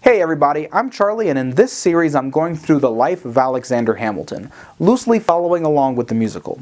Hey everybody, I'm Charlie, and in this series I'm going through the life of Alexander Hamilton, loosely following along with the musical.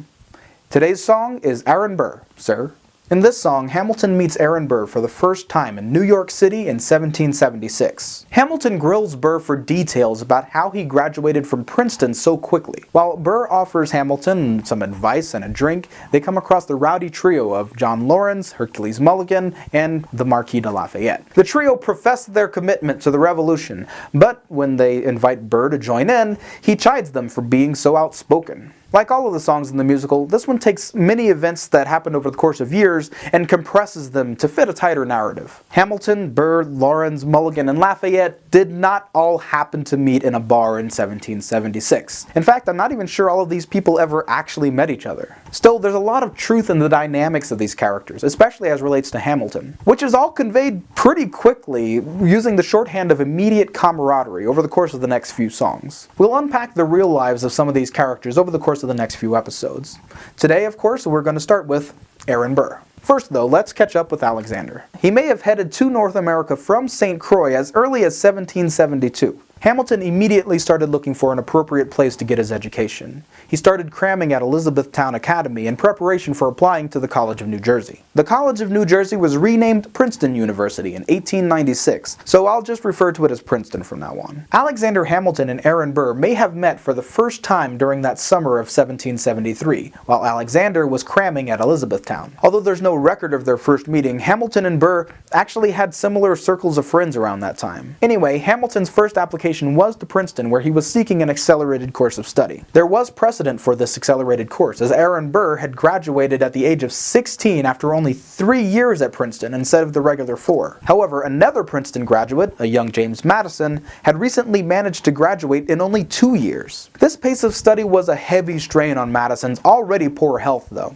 Today's song is Aaron Burr, sir. In this song, Hamilton meets Aaron Burr for the first time in New York City in 1776. Hamilton grills Burr for details about how he graduated from Princeton so quickly. While Burr offers Hamilton some advice and a drink, they come across the rowdy trio of John Laurens, Hercules Mulligan, and the Marquis de Lafayette. The trio profess their commitment to the Revolution, but when they invite Burr to join in, he chides them for being so outspoken. Like all of the songs in the musical, this one takes many events that happened over the course of years and compresses them to fit a tighter narrative. Hamilton, Burr, Laurens, Mulligan, and Lafayette did not all happen to meet in a bar in 1776. In fact, I'm not even sure all of these people ever actually met each other. Still, there's a lot of truth in the dynamics of these characters, especially as relates to Hamilton, which is all conveyed pretty quickly using the shorthand of immediate camaraderie over the course of the next few songs. We'll unpack the real lives of some of these characters over the course of the next few episodes. Today, of course, we're going to start with Aaron Burr. First though, let's catch up with Alexander. He may have headed to North America from St. Croix as early as 1772. Hamilton immediately started looking for an appropriate place to get his education. He started cramming at Elizabethtown Academy in preparation for applying to the College of New Jersey. The College of New Jersey was renamed Princeton University in 1896, so I'll just refer to it as Princeton from now on. Alexander Hamilton and Aaron Burr may have met for the first time during that summer of 1773, while Alexander was cramming at Elizabethtown. Although there's no record of their first meeting, Hamilton and Burr actually had similar circles of friends around that time. Anyway, Hamilton's first application was to Princeton, where he was seeking an accelerated course of study. There was precedent for this accelerated course, as Aaron Burr had graduated at the age of 16 after only 3 years at Princeton instead of the regular 4. However, another Princeton graduate, a young James Madison, had recently managed to graduate in only 2 years. This pace of study was a heavy strain on Madison's already poor health, though,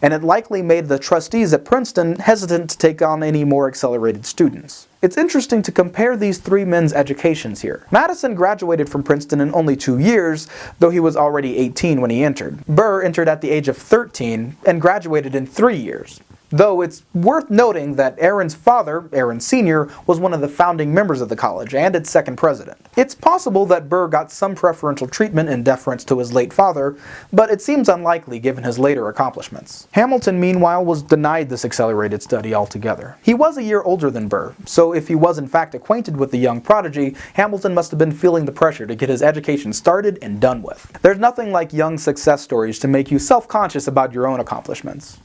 and it likely made the trustees at Princeton hesitant to take on any more accelerated students. It's interesting to compare these three men's educations here. Madison graduated from Princeton in only 2 years, though he was already 18 when he entered. Burr entered at the age of 13 and graduated in 3 years. Though it's worth noting that Aaron's father, Aaron Sr., was one of the founding members of the college and its second president. It's possible that Burr got some preferential treatment in deference to his late father, but it seems unlikely given his later accomplishments. Hamilton, meanwhile, was denied this accelerated study altogether. He was a year older than Burr, so if he was in fact acquainted with the young prodigy, Hamilton must have been feeling the pressure to get his education started and done with. There's nothing like young success stories to make you self-conscious about your own accomplishments.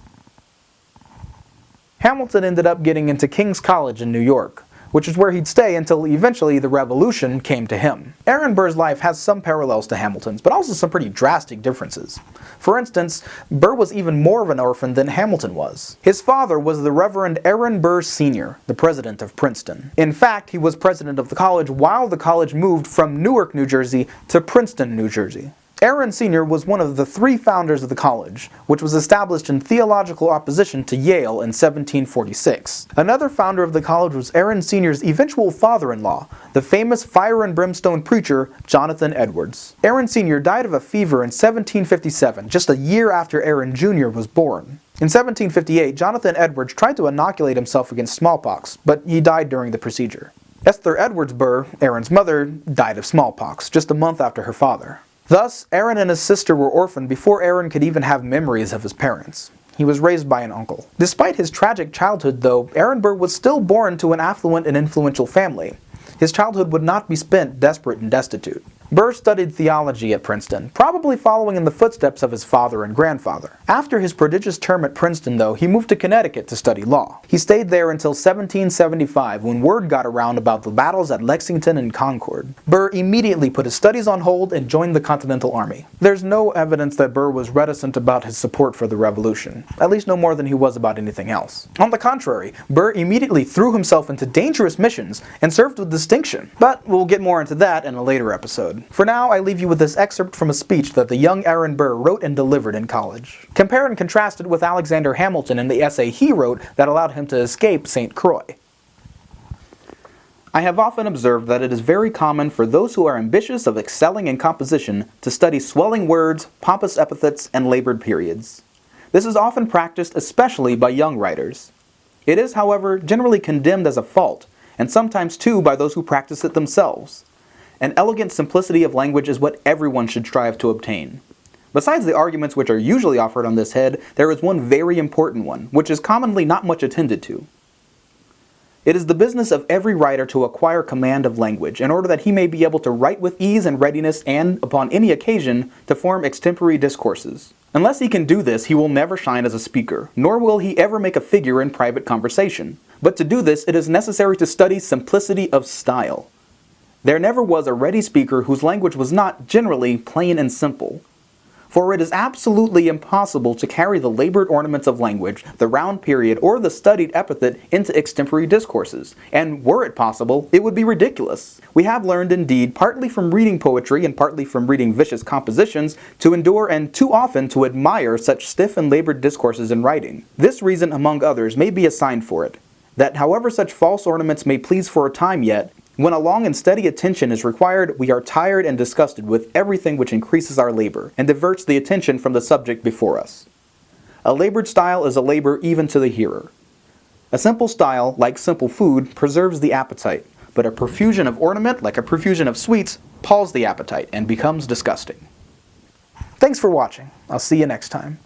Hamilton ended up getting into King's College in New York, which is where he'd stay until eventually the Revolution came to him. Aaron Burr's life has some parallels to Hamilton's, but also some pretty drastic differences. For instance, Burr was even more of an orphan than Hamilton was. His father was the Reverend Aaron Burr Sr., the president of Princeton. In fact, he was president of the college while the college moved from Newark, New Jersey to Princeton, New Jersey. Aaron Sr. was one of the 3 founders of the college, which was established in theological opposition to Yale in 1746. Another founder of the college was Aaron Sr.'s eventual father-in-law, the famous fire and brimstone preacher Jonathan Edwards. Aaron Sr. died of a fever in 1757, just a year after Aaron Jr. was born. In 1758, Jonathan Edwards tried to inoculate himself against smallpox, but he died during the procedure. Esther Edwards Burr, Aaron's mother, died of smallpox just a month after her father. Thus, Aaron and his sister were orphaned before Aaron could even have memories of his parents. He was raised by an uncle. Despite his tragic childhood, though, Aaron Burr was still born to an affluent and influential family. His childhood would not be spent desperate and destitute. Burr studied theology at Princeton, probably following in the footsteps of his father and grandfather. After his prodigious term at Princeton, though, he moved to Connecticut to study law. He stayed there until 1775, when word got around about the battles at Lexington and Concord. Burr immediately put his studies on hold and joined the Continental Army. There's no evidence that Burr was reticent about his support for the Revolution, at least no more than he was about anything else. On the contrary, Burr immediately threw himself into dangerous missions and served with distinction. But we'll get more into that in a later episode. For now, I leave you with this excerpt from a speech that the young Aaron Burr wrote and delivered in college. Compare and contrast it with Alexander Hamilton and the essay he wrote that allowed him to escape St. Croix. I have often observed that it is very common for those who are ambitious of excelling in composition to study swelling words, pompous epithets, and labored periods. This is often practiced especially by young writers. It is, however, generally condemned as a fault, and sometimes too by those who practice it themselves. An elegant simplicity of language is what everyone should strive to obtain. Besides the arguments which are usually offered on this head, there is one very important one, which is commonly not much attended to. It is the business of every writer to acquire command of language, in order that he may be able to write with ease and readiness and, upon any occasion, to form extempore discourses. Unless he can do this, he will never shine as a speaker, nor will he ever make a figure in private conversation. But to do this, it is necessary to study simplicity of style. There never was a ready speaker whose language was not, generally, plain and simple. For it is absolutely impossible to carry the labored ornaments of language, the round period, or the studied epithet into extempore discourses, and were it possible, it would be ridiculous. We have learned, indeed, partly from reading poetry and partly from reading vicious compositions, to endure and too often to admire such stiff and labored discourses in writing. This reason, among others, may be assigned for it, that however such false ornaments may please for a time yet, when a long and steady attention is required, we are tired and disgusted with everything which increases our labor, and diverts the attention from the subject before us. A labored style is a labor even to the hearer. A simple style, like simple food, preserves the appetite, but a profusion of ornament, like a profusion of sweets, palls the appetite and becomes disgusting. Thanks for watching. I'll see you next time.